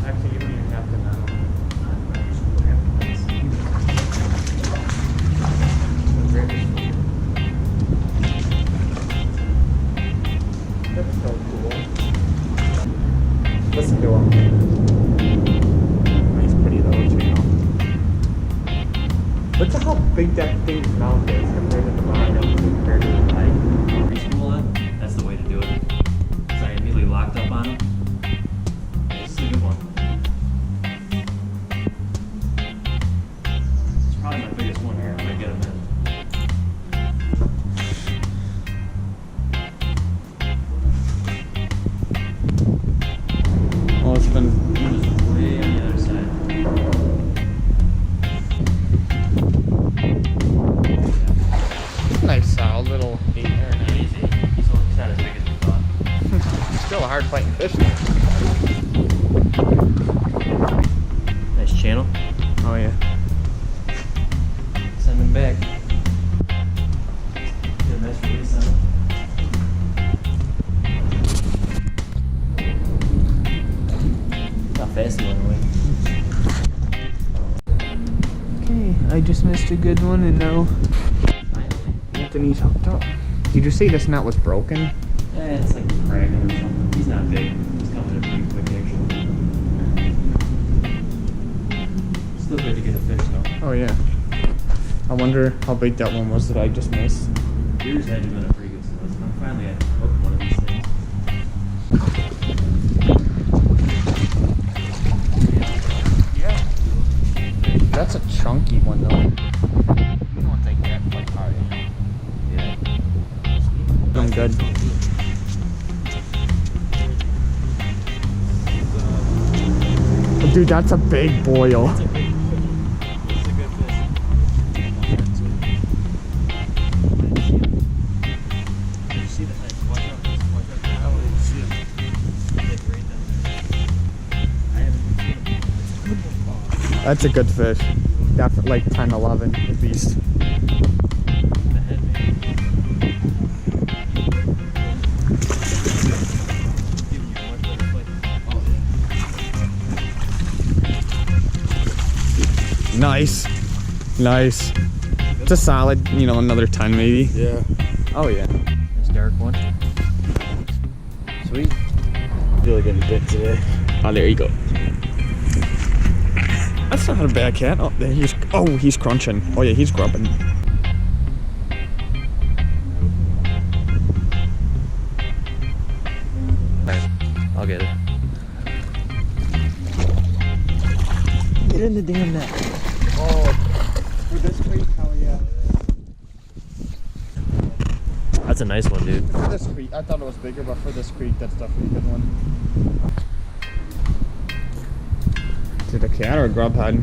Actually, you don't even have to know. That's so cool. Listen to him. He's pretty little channel. Look at how big that thing's mouth is compared to the bottom, compared to the light. Preschool it, that's the way to do it. So I immediately locked up on him. This is a good one. It's probably my biggest one here. I'm gonna get him in. Oh, it's been. He was way on the other side. Nice little 8 there. Easy. He's not as big as we thought. Still a hard fighting fish. Nice channel. Oh yeah. Send him back. Get a nice release on it. Not fast enough anyway. Okay, I just missed a good one and now Anthony's hooked up. Did you say this net was broken? It's like cracking or something. He's not big. He's coming in pretty quick actually. Still good to get a fish though. Oh yeah. I wonder how big that one was that I just missed. Yours had to have been a pretty good size. I'm finally at hooked one of these things. Yeah. That's a chunky one though. You don't think that like hard. Yeah. I'm good. Oh, dude, that's a big boil. It's a good fish. Did you see that? Watch out. Watch out. I don't see him. Like right down there. I haven't seen him. That's a good fish. Definitely like 10, 11 at least. The head, man. Giving you a much better play. Oh, Nice. Nice. It's a solid, another 10 maybe. Yeah. Oh yeah. Nice dark one. Sweet. Really getting bit today. Oh, there you go. That's not a bad cat. Oh, there he's crunching. Oh yeah, he's grubbing. Nice. I'll get it. Get in the damn net. Oh, for this creek, hell yeah. That's a nice one, dude. For this creek, I thought it was bigger, but for this creek, that's definitely a good one. Is it a cat or a grub head?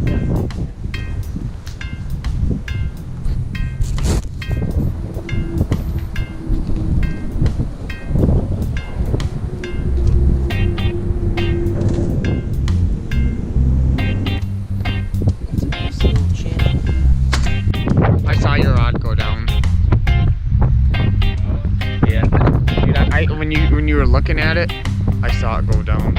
I saw your rod go down. Yeah. Dude, when you were looking at it, I saw it go down.